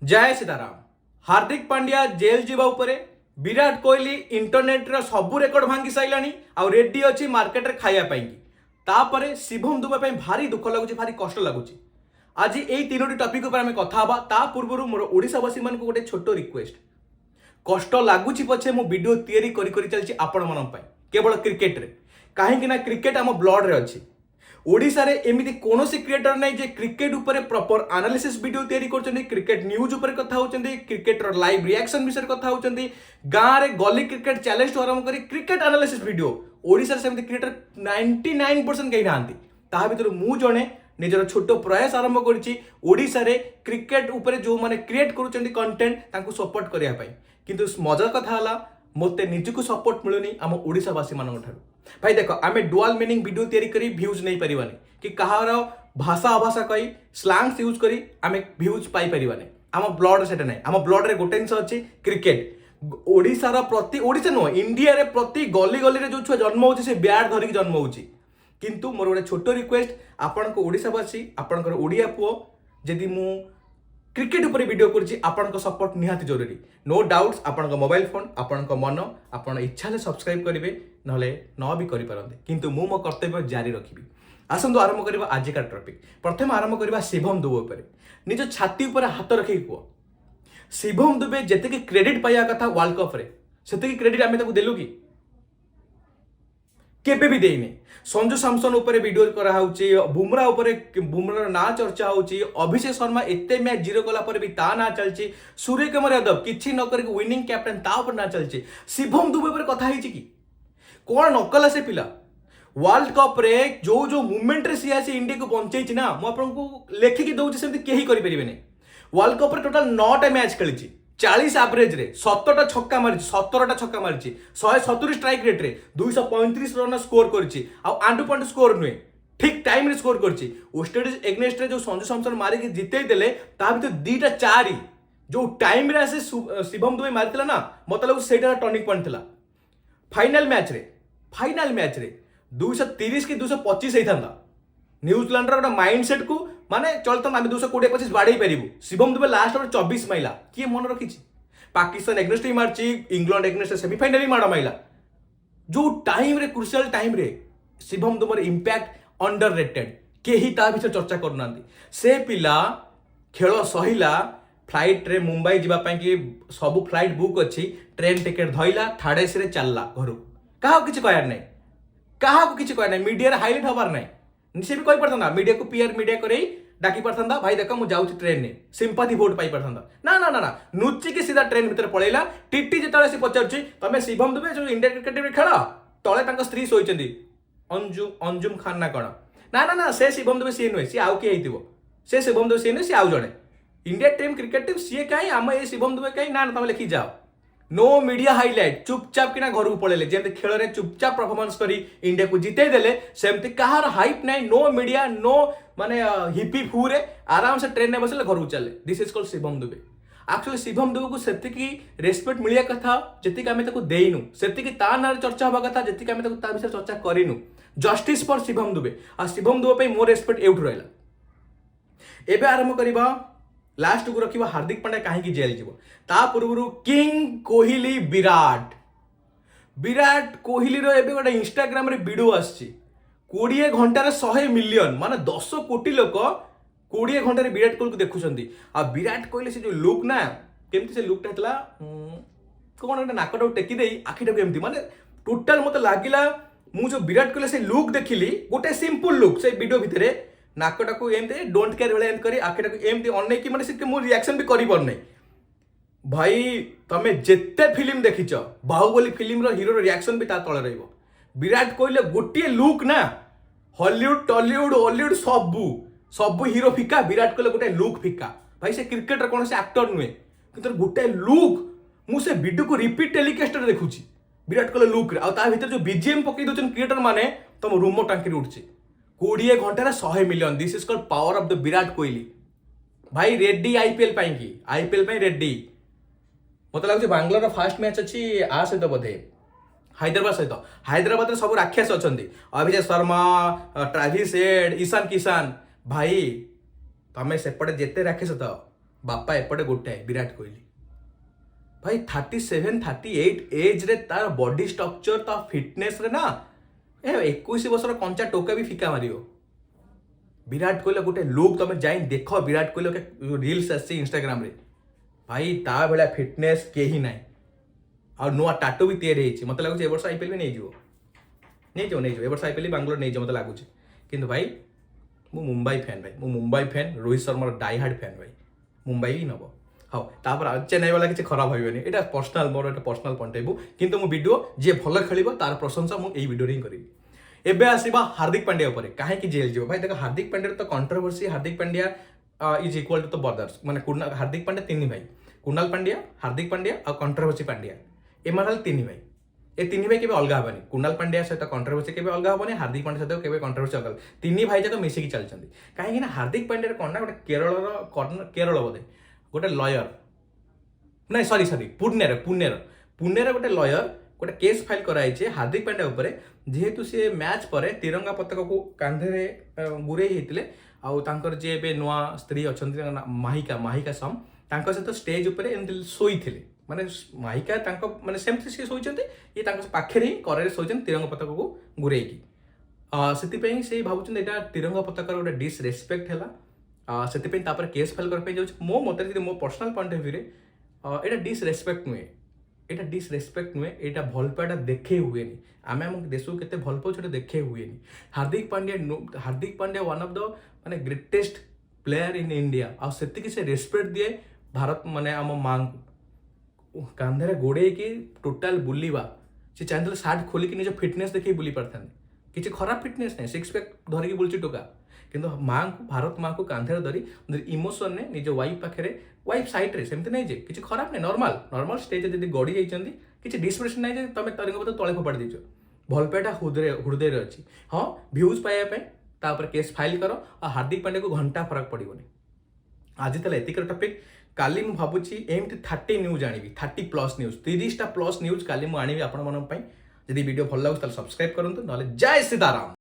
जय सीताराम। हार्दिक पांड्या जेल जीवा उपरे, विराट कोहली इंटरनेट रो सबु रेकर्ड भांगी साइलानी आ रेडी अछि मार्केट रे खाइया पाई की। तापरे शिवम दुबे पे भारी दुख लागुची, भारी कष्ट लागुची। आज एई तीनोटी टॉपिक ऊपर हमें कथा हबा। ता पूर्वरु मोर ओडिसावासी मान को गोटे छोटो रिक्वेस्ट, कष्ट लगुच पछे मु वीडियो तैयारी करी करी चलची आपण मन पय केवल क्रिकेट रे, काहे कि ना क्रिकेट आम ब्लड रे अछि। ओडिसा रे एमिति कोनोसी क्रिएटर नै जे क्रिकेट ऊपर प्रॉपर एनालिसिस वीडियो तैयारी करछन्ती, क्रिकेट न्यूज ऊपर कथा होचन्ती, क्रिकेट रो लाइव रिएक्शन विषय कथा होचन्ती, गां रे गली क्रिकेट चैलेंज तो आरंभ करी क्रिकेट एनालिसिस वीडियो ओडिसा रे सेमिति क्रिएटर 99% कहि नांती। ता भितर मु जणे निजर छोटो प्रयास आरंभ करछि ओडिसा रे क्रिकेट ऊपर जो माने क्रिएट करूचन्ती कंटेंट तांको सपोर्ट करिया पई। किंतु मजा कथा हला मते निजको सपोर्ट मिलुनी आम ओडिसावासी मानक ठारू। भाई देख, आमे डुअल मीनिंग वीडियो तैयारी करी व्यूज नहीं परिवानी कि कहार भाषा अभाषा कही स्लैंग्स यूज करी आमे व्यूज पाई परिवानी। आम ब्लड सेटा नहीं, आम ब्लड रे गोटे जिनिस अछि क्रिकेट। ओडिसा रा प्रति ओडिसा नो इंडिया रे प्रति गली गली रे जो छुआ जन्म होछि से ब्याट धरिक जन्म होछि। किंतु मोर गोटे छोटो रिक्वेस्ट आपण को ओडिसावासी, आपण ओडिया पुओ, जदि मु क्रिकेट ऊपर वीडियो करछि आपण को सपोर्ट निहाती जरूरी। नो डाउट्स आपण को मोबाइल फोन, आपण को मन, आपण इच्छा से सब्सक्राइब करिवे, नहले न भी करि पारंते। किंतु मु मो कर्तव्य जारी रखिबी। आसंतु आरंभ करबा आजिका टॉपिक। प्रथम आरंभ करबा शिवम दुबे ऊपर। निज छाती ऊपर हाथ रखि को शिवम दुबे जते कि क्रेडिट पाया कथा वर्ल्ड कप रे, सेते कि क्रेडिट आमे ताको देलु कि केबे भी देइने। संजू सैमसन ऊपर वीडियो करा होउची, बुमरा ऊपर बुमरा ना चर्चा होउची, अभिषेक शर्मा एते मैच जीरो कला पर भी ता ना चलची, सूर्य कुमार यादव किछि न करके विनिंग कैप्टन ता ऊपर ना चलची। शिवम दुबे ऊपर कथा हिची कि कोन नकला से पिला वर्ल्ड कप रे जो जो मूवमेंट रे सी आसी इंडिया को बंचैछि ना, मु आपन को लेखि कि दउछि सेमति केही करि परिबेनी। वर्ल्ड कप रे टोटल 9टा मैच खेलिछि, 40 एवरेज रे 17टा छक्का मारिछि, 17टा छक्का मारिछि, 170 स्ट्राइक रेट रे 235 रन स्कोर करछि। आ आंडू पॉइंट स्कोर नुए, ठीक टाइम रे स्कोर करछि। वेस्टइंडीज एग्नेस्ट रे जो संजू सैमसन मारि के जितै देले ता भीतर दीटा 4 जो टाइम रे आसे शिवम दुबे मारितला ना, मत लागु सेटा टर्निंग पॉइंट थिला। फाइनल मैच रे 230 की 225 हेइथांदा। न्यूजीलैंड रो माइंडसेट को माने चलता आम 220-25 बाड़े पारू। शिवम दुबे लास्ट ओवर 24 माइला, किए मन रखी। पाकिस्तान एग्नेस्ट ही मारची, इंग्लैंड एग्नेस्ट सेमीफाइनल ही माड़ माइला। जो टाइम रे क्रुशियल टाइम रे Shivam Dubey impact under rated, केही ता विषय चर्चा करूना। से पिला खेल सहिला, फ्लाइट रे मुंबई जीवा पाई कि सब फ्लाइट बुक अच्छी, ट्रेन टिकेट धइला, थर्ड एसी रे चलला घर। कहा किछि कहयार नै, कहा को किछि कहयार नै, मीडिया रे हाइलाइट हबार नै। से भी कहि परथांदा, मीडिया को पीआर मीडिया करे डाकी परथांदा, भाई देखो मु जाउछि ट्रेन ने, सिंपैथी वोट पाई परथांदा। ना ना ना ना, नुच्ची के सीधा ट्रेन भीतर पळेला। टीटी जेताले से पचारछि तमे शिवम दुबे जो इंडिया क्रिकेट टीम रे खेला, तळे तांका स्त्री सोइचंदी अंजुम खान ना कोन। ना ना ना, से शिवम दुबे सी नुहे, सी आउ के हेतिबो। से शिवम दुबे सी नुहे, सी आउ जणे इंडिया टीम क्रिकेट टीम सी काई आम ए शिवम दुबे काई। ना ना, तमे लिखि जाओ नो मीडिया हाइलाइट, चुपचाप किना घर को पळेले, जेमते खेल रे चुपचाप परफॉर्मेंस करी इंडिया को जितै देले, सेमते कहार हाइप नै, नो मीडिया, नो माने हिपी फूरे आराम से ट्रेन ने बसले घर को चले। This is called Shivam Dubey. Actually Shivam Dubey को सेति की रेस्पेक्ट मिलिया कथा, जति कि आमे ताको देइनु, सेति की ता नार चर्चा होबा कथा, जति कि आमे ताको ता विषय चर्चा करिनु। Justice for Shivam Dubey. आ शिवम दुबे पे मोर रेस्पेक्ट एउठ रहला। एबे आरंभ करिबा लास्ट को रखिबा हार्दिक पांड्या काहे जेल जीवो। ता पूर्व किंग कोहली विराट कोहली रो एबे गोटे इंस्टाग्राम रे वीडियो आछि, 20 घंटा रे 100 मिलियन माने 10 कोटी लोक 20 घंटा रे विराट कोहली को देखुछंती। आ विराट कोहली से जो लुक ना, केमती से लुक टाला कोन गोटे नाकटा टेकी देई आखिटा केमती माने टोटल मते लागिला। मु जो विराट कोहली से लुक देखिली, गोटे सिंपल लुक से वीडियो भितरे, नाकटा को एमते डोंट केयर भले एंड करी, आखिटा को एमते अनै की माने से मु रिएक्शन भी करि परनै। भाई तमे जेते फिल्म देखिଛ, बाहुबली फिल्म रो हीरो रो रिएक्शन भी ता तळे रहइबो। विराट कोहली गोटे लुक ना, हॉलीवुड टॉलीवुड हॉलीवुड सब हीरो फिका, विराट कोहली गोटे लुक फिका। भाई से क्रिकेटर कोन से एक्टर नुए, किंतु गोटे लुक मु से वीडियो को रिपीट टेलीकास्ट रे देखुची विराट कोहली लुक रे। आ ता भीतर जो बीजीएम पकई दोचन क्रिएटर माने तम रूम टांकी उठची 20 घंटा रे 100 million. This is called power of the Virat Kohli. भाई रेडी आईपीएल पाई की, आईपीएल पाई रेडी। मत लगुच बांग्लोर फास्ट मैच अच्छी आ सहित बोधे हैदराबाद सहित। हैदराबाद सब राक्षस अच्छा, अभिषेक शर्मा, ट्रेविस हेड, ईशान किशन। भाई तमें सेपटे जिते राक्षस था बापा एपटे गोटाए विराट कोहली भाई 37 38 एज रे तार बॉडी स्ट्रक्चर ता फिटनेस रे ना 21 वर्षर कंचा टोका भी फिका मारियो विराट कोहली गोटे लुक तुम जाई देख विराट कोहली के रील्स आसी इंस्टाग्राम रे भाई ता बेला फिटनेस केही नाही और नुआ टाटू भी तैयारी होइछि मते लागुछि ए वर्ष आईपीएल भी नहीं जो ए वर्ष आईपीएल बांग्लोर नहीं जो मते लागुछि किंतु भाई मु मुंबई फैन भाई मु Mumbai fan Rohit Sharma die hard fan भाई मुंबई ही नब हाँ तापर चेन्नई वाला किसी खराब भाई एटा personal more Etah personal point of view किंतु मु वीडियो जे भल खेलिबो तार प्रशंसा मु एई वीडियो रे ही करिवि एबे आसीबा हार्दिक पांड्या ऊपर काहे कि जेल जीव भाई देखो हार्दिक पांड्या तो controversy Hardik Pandya is equal to the brothers माने हार्दिक पांड्या तीन भाई कुणाल पांड्या हार्दिक पांड्या और कंट्रोवर्सी पांड्या एमान तीन भाई ए तीन भाई केबे अलगा हबनी कुणाल पांड्या सहित कंट्रोवर्सी केबे अलगा हबनी हार्दिक पांड्या सहित केबे कंट्रोवर्सी अलगा तीन भाई जाक मिसिकी चलछंती काहे कि ना हार्दिक पांड्या कोना गोटे केरल बोधे गोटे लॉयर नहीं सॉरी पुणेर गोटे लॉयर गोटे केस फाइल कराई हार्दिक पांड्या उपरे जेहेतु सी मैच पर तिरंगा पताका को कांधे गुरई होते आउर जे बे नुआ स्त्री अच्छा माहिका सम सहित स्टेज उपरे एमती शोई माने माहिका माने सेमती सी शोइचंती ये पाखे ही करे शोइचंती तिरंगा पताका को गुरैकी से भावुं एटा तिरंगा पताकार गोटे डिसरेस्पेक्ट है से केस फाइल करने मो मत मो पर्सनाल पॉइंट ऑफ व्यू रे एटा डिसरेस्पेक्ट नुहे एटा भल पाटा देखे हुए आम आम देश को केते भल पाउछ देखे हुए Hardik Pandya one of the माने ग्रेटेस्ट प्लेयर इन इंडिया आ सेतिकी से रेस्पेक्ट दिए भारत माने आम मां कांधे गोड़े की टोटाल बुलवा से चाहते सार्ट खोलिक निज फिटनेस देखिए बुली पारता किसी खराब फिटनेस नहीं सिक्स पैक धरिकी बुलची टोका किंतु माँ को भारत माँ को कांधे धरी इमोशन ने निज वाइफ पाखे वाइफ साइड रे सेमती नहीं जे किसी खराब नहीं नॉर्मल स्टेज जब गड़ी जाइए किसी डिस्प्रेशन नहीं तुम तिरंगा तले फोपाड़ी देच भल पाटा हृदय अच्छी हाँ भ्यूज पाइबापे केस फाइल कर और हार्दिक पांड्या को घंटा फरक पड़ोनी आज तले एतिकर टॉपिक काली मु भाबुची एमती 30 न्यूज आनिबी 30+ न्यूज 30टा+ न्यूज काली मु आनिबी आपण मन पई यदि वीडियो भल लागो त सब्सक्राइब करंतु नले जय सीताराम।